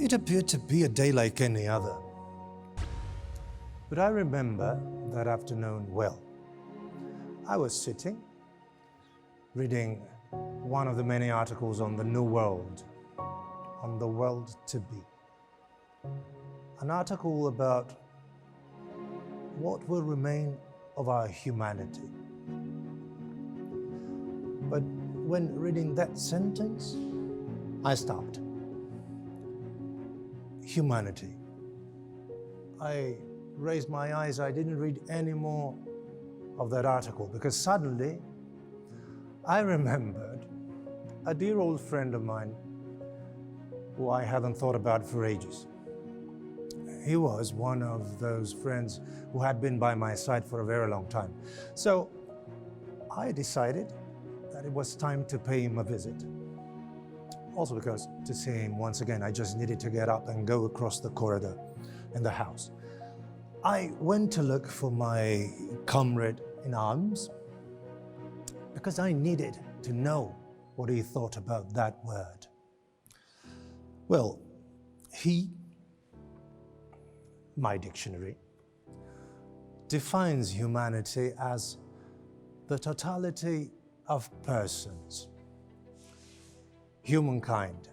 It appeared to be a day like any other. But I remember that afternoon well. I was sitting, reading one of the many articles on the New World, on the world to be. An article about what will remain of our humanity. But when reading that sentence, I stopped. Humanity. I raised my eyes. I didn't read any more of that article because suddenly I remembered a dear old friend of mine who I hadn't thought about for ages. He was one of those friends who had been by my side for a very long time. So I decided that it was time to pay him a visit. Also because to see him once again, I just needed to get up and go across the corridor in the house. I went to look for my comrade in arms because I needed to know what he thought about that word. Well, my dictionary, defines humanity as the totality of persons, humankind.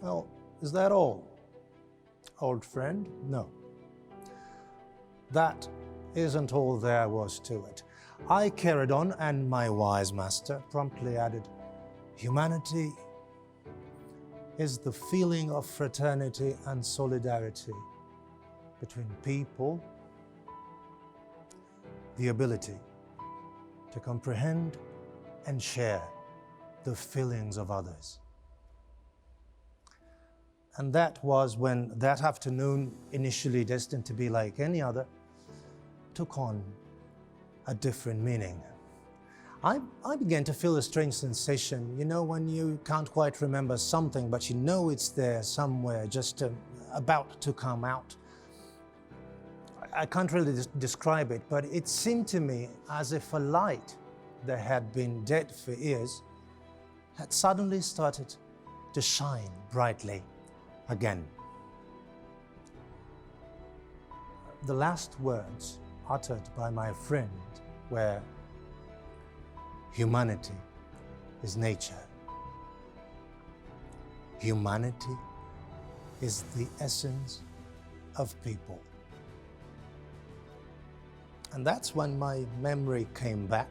Well, is that all, old friend? No. That isn't all there was to it. I carried on, and my wise master promptly added, humanity is the feeling of fraternity and solidarity between people, the ability to comprehend and share the feelings of others. And that was when that afternoon, initially destined to be like any other, took on a different meaning. I began to feel a strange sensation, you know, when you can't quite remember something, but you know it's there somewhere, just about to come out. I can't really describe it, but it seemed to me as if a light that had been dead for years had suddenly started to shine brightly again. The last words uttered by my friend were, humanity is nature. Humanity is the essence of people. And that's when my memory came back.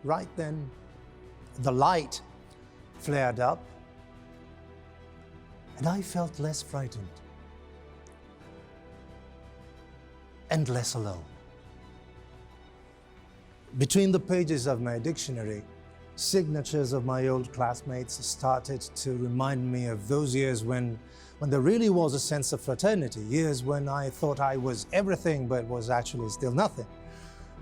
Right then, the light flared up, and I felt less frightened and less alone. Between the pages of my dictionary, signatures of my old classmates started to remind me of those years when there really was a sense of fraternity, years when I thought I was everything but was actually still nothing,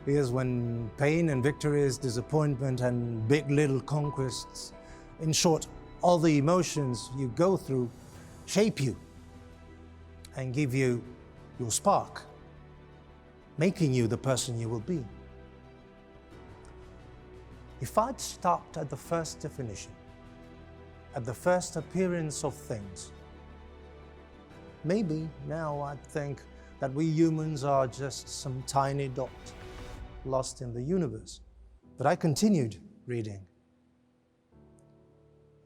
years when pain and victories, disappointment and big little conquests, in short, all the emotions you go through shape you and give you your spark, making you the person you will be. If I'd stopped at the first definition, at the first appearance of things, maybe now I'd think that we humans are just some tiny dot lost in the universe. But I continued reading.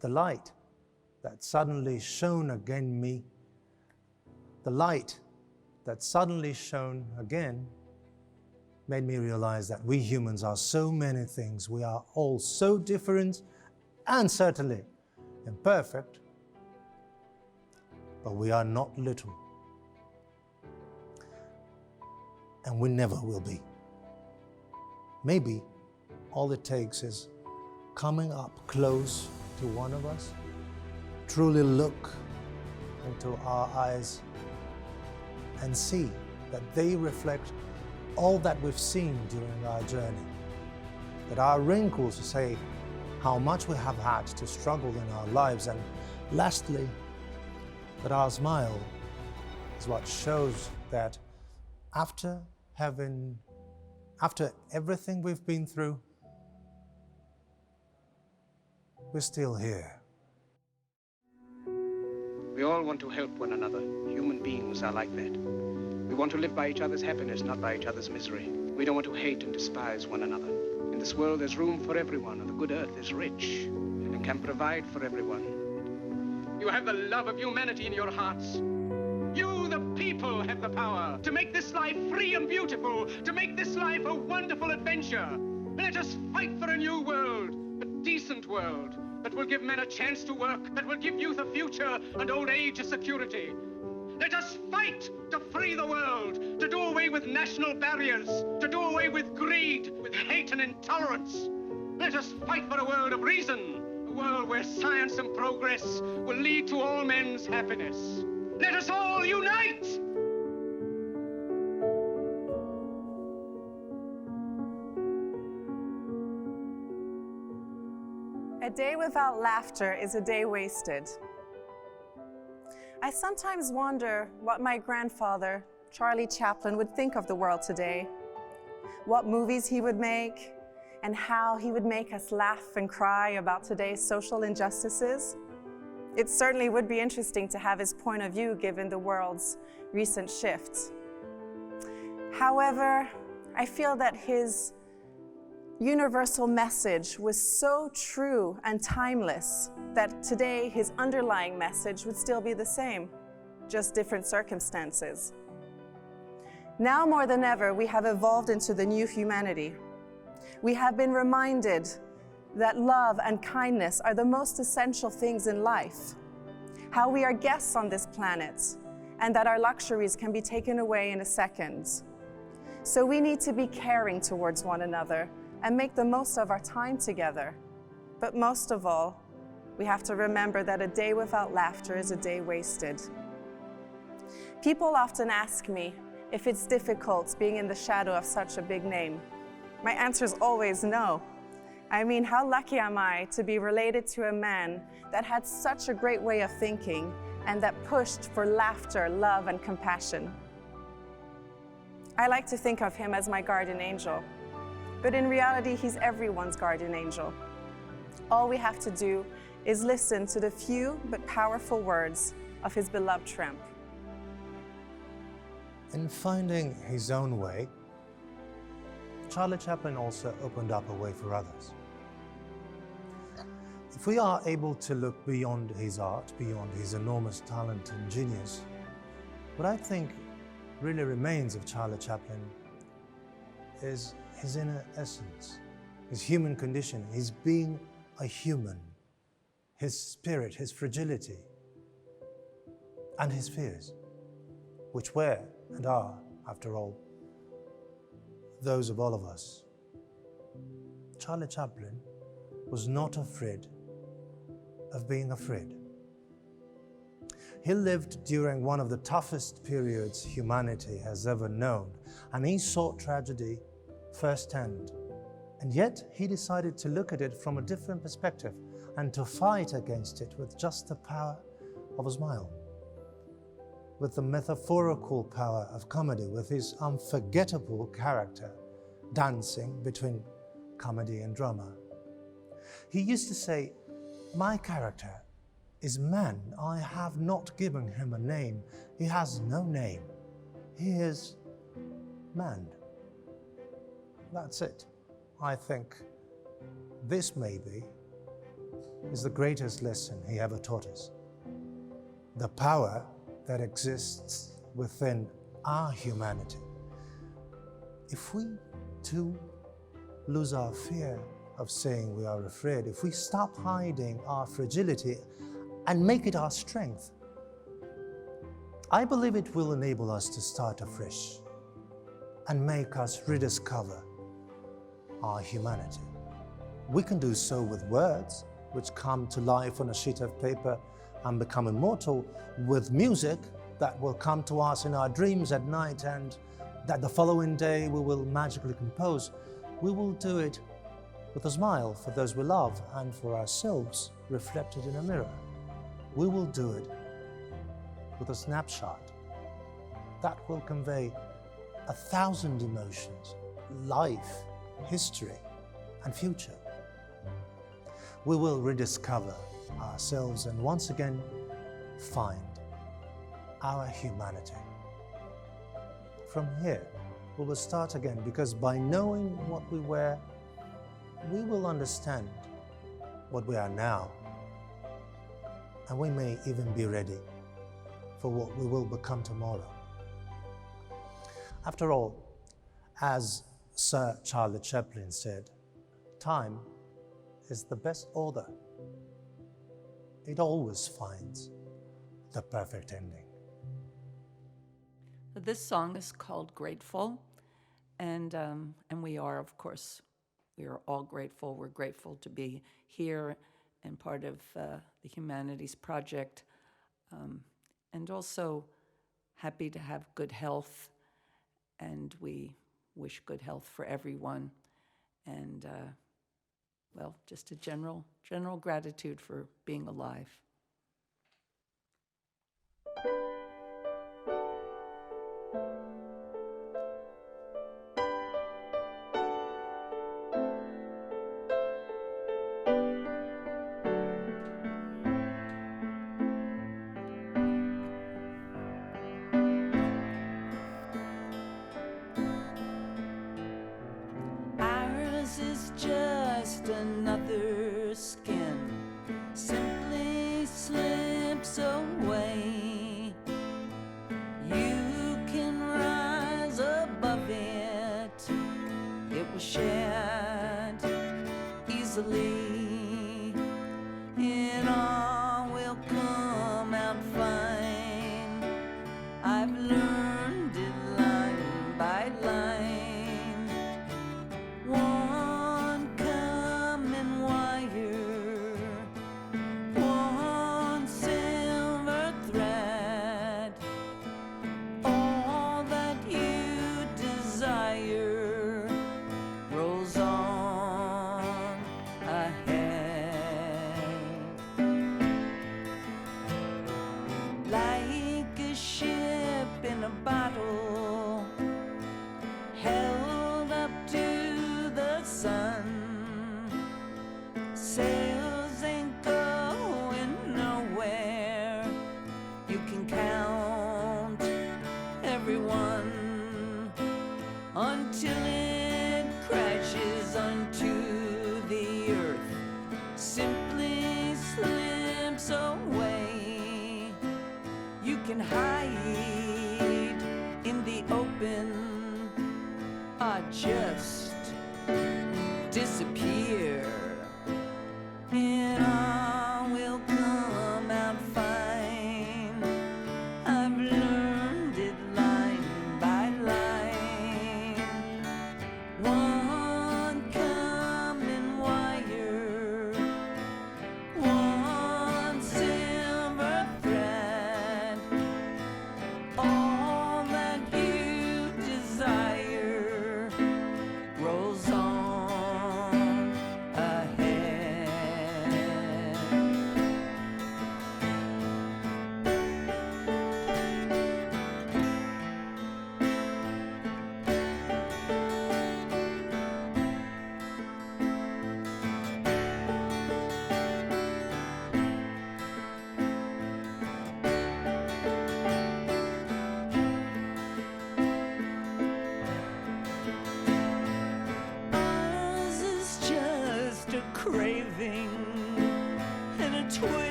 The light that suddenly shone again me, the light that suddenly shone again made me realize that we humans are so many things. We are all so different and certainly imperfect, but we are not little. And we never will be. Maybe all it takes is coming up close to one of us, truly look into our eyes and see that they reflect all that we've seen during our journey, that our wrinkles say how much we have had to struggle in our lives, and lastly, that our smile is what shows that after everything we've been through, we're still here. We all want to help one another. Human beings are like that. We want to live by each other's happiness, not by each other's misery. We don't want to hate and despise one another. In this world, there's room for everyone, and the good earth is rich and can provide for everyone. You have the love of humanity in your hearts. You, the people, have the power to make this life free and beautiful, to make this life a wonderful adventure. Let us fight for a new world, a decent world, that will give men a chance to work, that will give youth a future and old age a security. Let us fight to free the world, to do away with national barriers, to do away with greed, with hate and intolerance. Let us fight for a world of reason, a world where science and progress will lead to all men's happiness. Let us all unite! A day without laughter is a day wasted. I sometimes wonder what my grandfather, Charlie Chaplin, would think of the world today, what movies he would make, and how he would make us laugh and cry about today's social injustices. It certainly would be interesting to have his point of view given the world's recent shifts. However, I feel that his universal message was so true and timeless that today his underlying message would still be the same, just different circumstances. Now more than ever, we have evolved into the new humanity. We have been reminded that love and kindness are the most essential things in life, how we are guests on this planet, and that our luxuries can be taken away in a second. So we need to be caring towards one another and make the most of our time together. But most of all, we have to remember that a day without laughter is a day wasted. People often ask me if it's difficult being in the shadow of such a big name. My answer is always no. I mean, how lucky am I to be related to a man that had such a great way of thinking and that pushed for laughter, love, and compassion. I like to think of him as my guardian angel. But in reality, he's everyone's guardian angel. All we have to do is listen to the few but powerful words of his beloved tramp. In finding his own way, Charlie Chaplin also opened up a way for others. If we are able to look beyond his art, beyond his enormous talent and genius, what I think really remains of Charlie Chaplin is his inner essence, his human condition, his being a human, his spirit, his fragility, and his fears, which were and are, after all, those of all of us. Charlie Chaplin was not afraid of being afraid. He lived during one of the toughest periods humanity has ever known, and he saw tragedy firsthand. And yet he decided to look at it from a different perspective and to fight against it with just the power of a smile, with the metaphorical power of comedy, with his unforgettable character dancing between comedy and drama. He used to say, "My character is man. I have not given him a name. He has no name. He is man." That's it. I think this maybe is the greatest lesson he ever taught us. The power that exists within our humanity. If we too lose our fear of saying we are afraid, if we stop hiding our fragility and make it our strength, I believe it will enable us to start afresh and make us rediscover our humanity. We can do so with words, which come to life on a sheet of paper and become immortal, with music that will come to us in our dreams at night and that the following day we will magically compose. We will do it with a smile for those we love and for ourselves reflected in a mirror. We will do it with a snapshot that will convey 1,000 emotions, life, history, and future. We will rediscover ourselves and once again find our humanity. From here, we will start again, because by knowing what we were, we will understand what we are now, and we may even be ready for what we will become tomorrow. After all, as Sir Charlie Chaplin said, time is the best author. It always finds the perfect ending. This song is called Grateful, and we are, of course, we are all grateful. We're grateful to be here and part of the Humanities Project, and also happy to have good health, and we wish good health for everyone, and well, just a general gratitude for being alive. Is just another skin, simply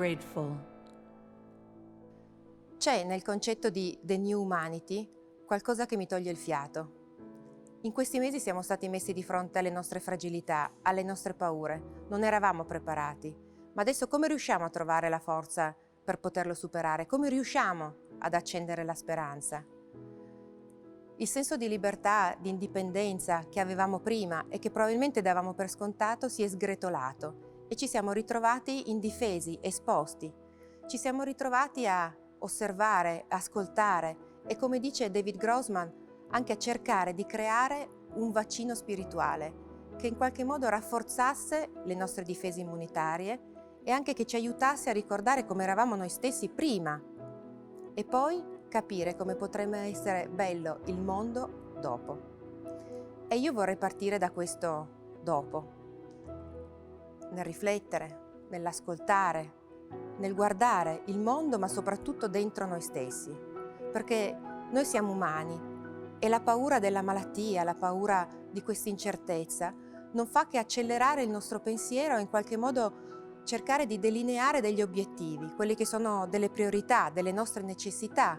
grateful. C'è nel concetto di The New Humanity qualcosa che mi toglie il fiato. In questi mesi siamo stati messi di fronte alle nostre fragilità, alle nostre paure. Non eravamo preparati. Ma adesso come riusciamo a trovare la forza per poterlo superare? Come riusciamo ad accendere la speranza? Il senso di libertà, di indipendenza che avevamo prima e che probabilmente davamo per scontato si è sgretolato e ci siamo ritrovati indifesi, esposti. Ci siamo ritrovati a osservare, ascoltare e, come dice David Grossman, anche a cercare di creare un vaccino spirituale che in qualche modo rafforzasse le nostre difese immunitarie e anche che ci aiutasse a ricordare come eravamo noi stessi prima e poi capire come potremmo essere bello il mondo dopo. E io vorrei partire da questo dopo, nel riflettere, nell'ascoltare, nel guardare il mondo, ma soprattutto dentro noi stessi, perché noi siamo umani e la paura della malattia, la paura di questa incertezza non fa che accelerare il nostro pensiero e in qualche modo cercare di delineare degli obiettivi, quelli che sono delle priorità, delle nostre necessità.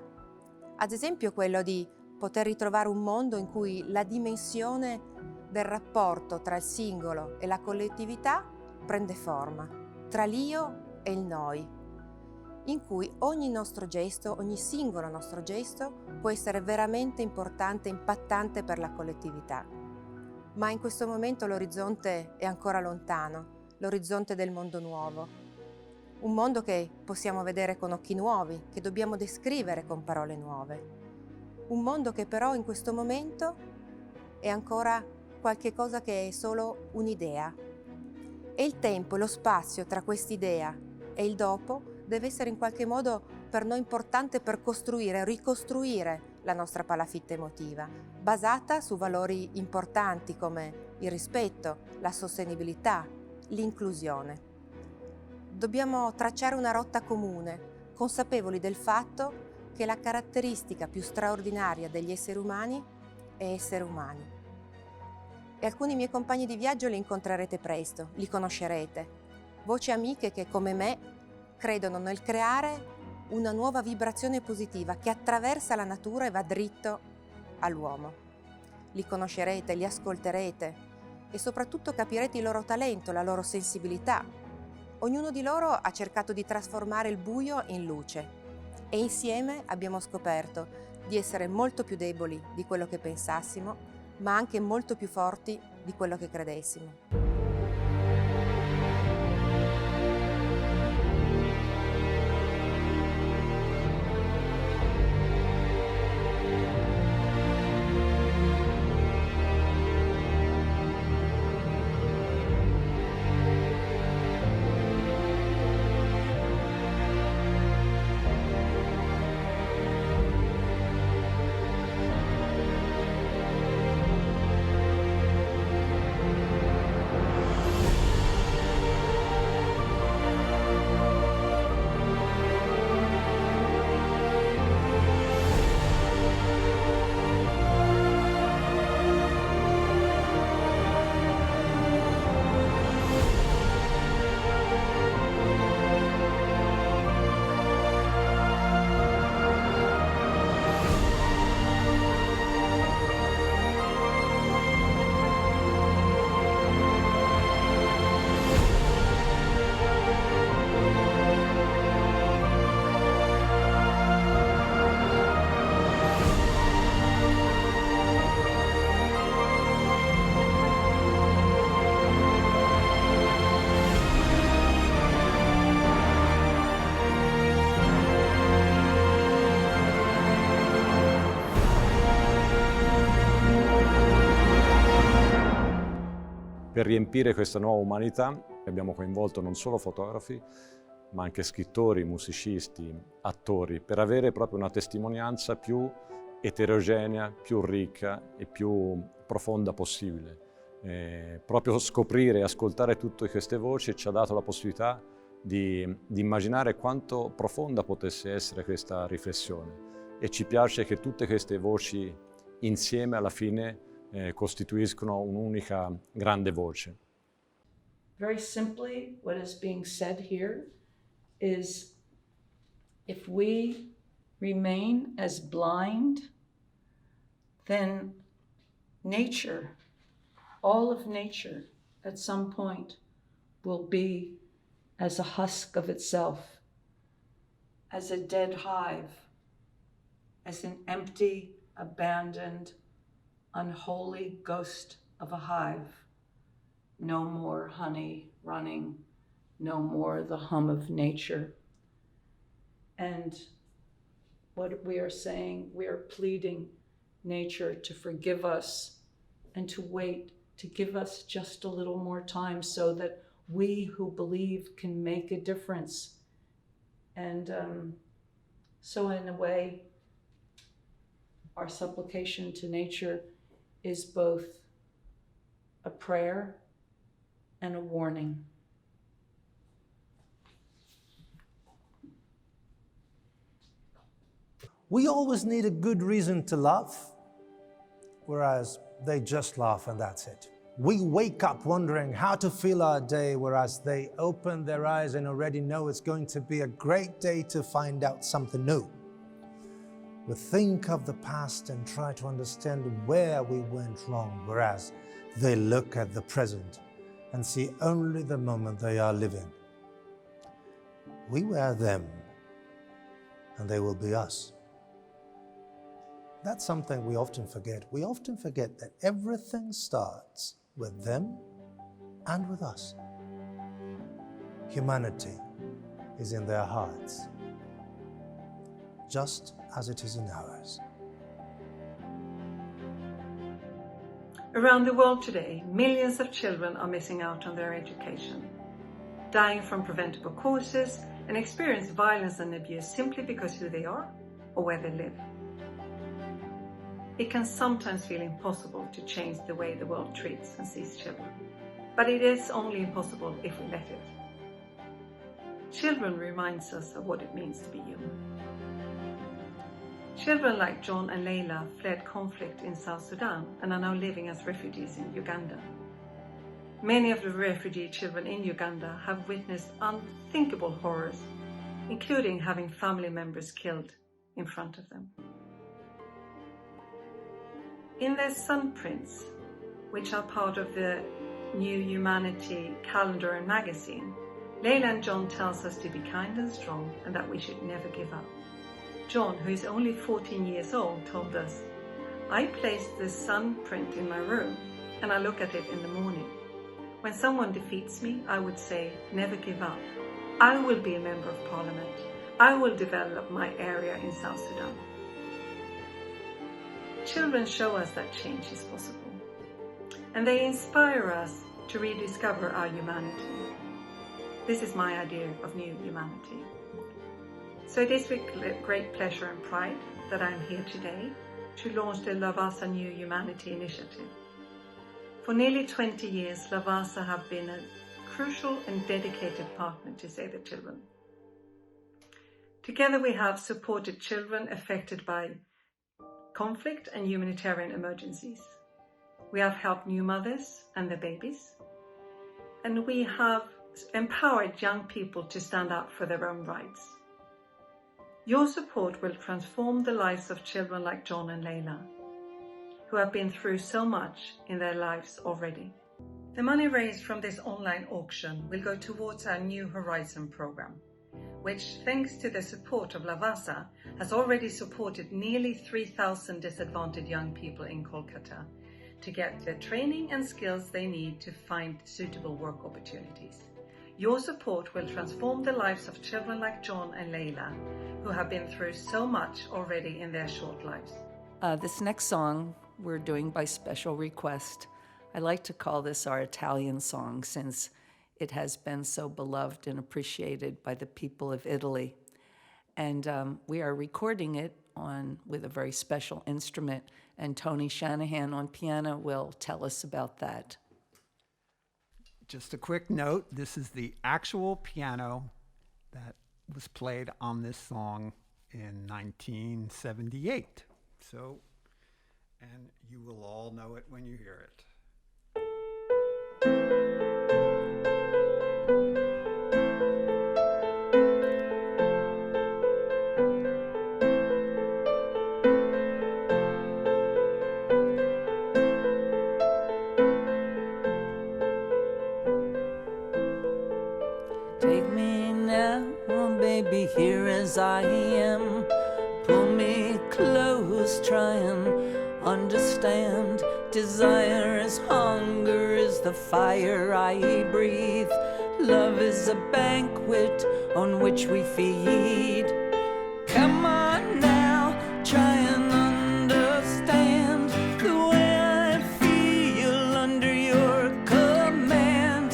Ad esempio quello di poter ritrovare un mondo in cui la dimensione del rapporto tra il singolo e la collettività prende forma, tra l'io e il noi, in cui ogni nostro gesto, ogni singolo nostro gesto può essere veramente importante e impattante per la collettività. Ma in questo momento l'orizzonte è ancora lontano, l'orizzonte del mondo nuovo. Un mondo che possiamo vedere con occhi nuovi, che dobbiamo descrivere con parole nuove. Un mondo che però in questo momento è ancora qualche cosa che è solo un'idea. E il tempo e lo spazio tra quest'idea e il dopo deve essere in qualche modo per noi importante per costruire, ricostruire la nostra palafitta emotiva, basata su valori importanti come il rispetto, la sostenibilità, l'inclusione. Dobbiamo tracciare una rotta comune, consapevoli del fatto che la caratteristica più straordinaria degli esseri umani è essere umani. E alcuni miei compagni di viaggio li incontrerete presto, li conoscerete. Voci amiche che, come me, credono nel creare una nuova vibrazione positiva che attraversa la natura e va dritto all'uomo. Li conoscerete, li ascolterete e soprattutto capirete il loro talento, la loro sensibilità. Ognuno di loro ha cercato di trasformare il buio in luce e insieme abbiamo scoperto di essere molto più deboli di quello che pensassimo, ma anche molto più forti di quello che credessimo. Per riempire questa nuova umanità abbiamo coinvolto non solo fotografi, ma anche scrittori, musicisti, attori, per avere proprio una testimonianza più eterogenea, più ricca e più profonda possibile. Proprio scoprire e ascoltare tutte queste voci ci ha dato la possibilità di immaginare quanto profonda potesse essere questa riflessione e ci piace che tutte queste voci insieme alla fine costituiscono un'unica grande voce. Very simply, what is being said here is if we remain as blind, then nature, all of nature, at some point will be as a husk of itself, as a dead hive, as an empty, abandoned, unholy ghost of a hive. No more honey running, no more the hum of nature. And what we are saying, we are pleading nature to forgive us and to wait, to give us just a little more time so that we who believe can make a difference. And so in a way, our supplication to nature is both a prayer and a warning. We always need a good reason to laugh, whereas they just laugh and that's it. We wake up wondering how to fill our day, whereas they open their eyes and already know it's going to be a great day to find out something new. We think of the past and try to understand where we went wrong, whereas they look at the present and see only the moment they are living. We were them, and they will be us. That's something we often forget. We often forget that everything starts with them and with us. Humanity is in their hearts, just as it is in ours. Around the world today, millions of children are missing out on their education, dying from preventable causes, and experience violence and abuse simply because who they are or where they live. It can sometimes feel impossible to change the way the world treats and sees children, but it is only impossible if we let it. Children reminds us of what it means to be human. Children like John and Layla fled conflict in South Sudan and are now living as refugees in Uganda. Many of the refugee children in Uganda have witnessed unthinkable horrors, including having family members killed in front of them. In their sun prints, which are part of the New Humanity calendar and magazine, Layla and John tells us to be kind and strong and that we should never give up. John, who is only 14 years old, told us, "I place the sun print in my room and I look at it in the morning. When someone defeats me, I would say, never give up. I will be a member of parliament. I will develop my area in South Sudan." Children show us that change is possible, and they inspire us to rediscover our humanity. This is my idea of new humanity. So it is with great pleasure and pride that I'm here today to launch the Lavazza New Humanity Initiative. For nearly 20 years, Lavazza have been a crucial and dedicated partner to Save the Children. Together we have supported children affected by conflict and humanitarian emergencies. We have helped new mothers and their babies, and we have empowered young people to stand up for their own rights. Your support will transform the lives of children like John and Layla, who have been through so much in their lives already. The money raised from this online auction will go towards our New Horizon program, which, thanks to the support of Lavazza, has already supported nearly 3,000 disadvantaged young people in Kolkata to get the training and skills they need to find suitable work opportunities. Your support will transform the lives of children like John and Layla, who have been through so much already in their short lives. This next song we're doing by special request. I like to call this our Italian song since it has been so beloved and appreciated by the people of Italy. And we are recording it with a very special instrument, and Tony Shanahan on piano will tell us about that. Just a quick note, this is the actual piano that was played on this song in 1978. And you will all know it when you hear it. as I am. Pull me close, try and understand. Desire is hunger, is the fire I breathe. Love is a banquet on which we feed. Come on now, try and understand the way I feel under your command.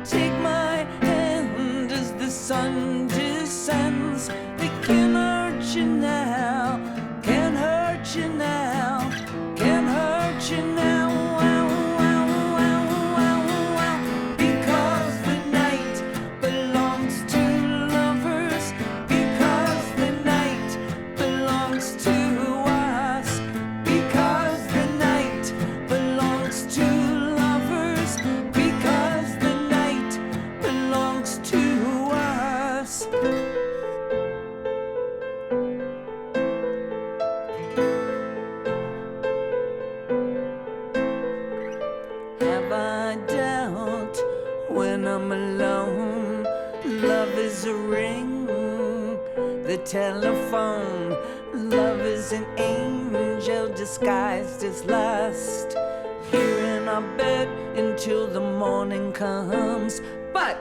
Take my hand as the sun descends. They can hurt you now, can hurt you now, can hurt you now. Telephone. Love is an angel disguised as lust, here in our bed until the morning comes. But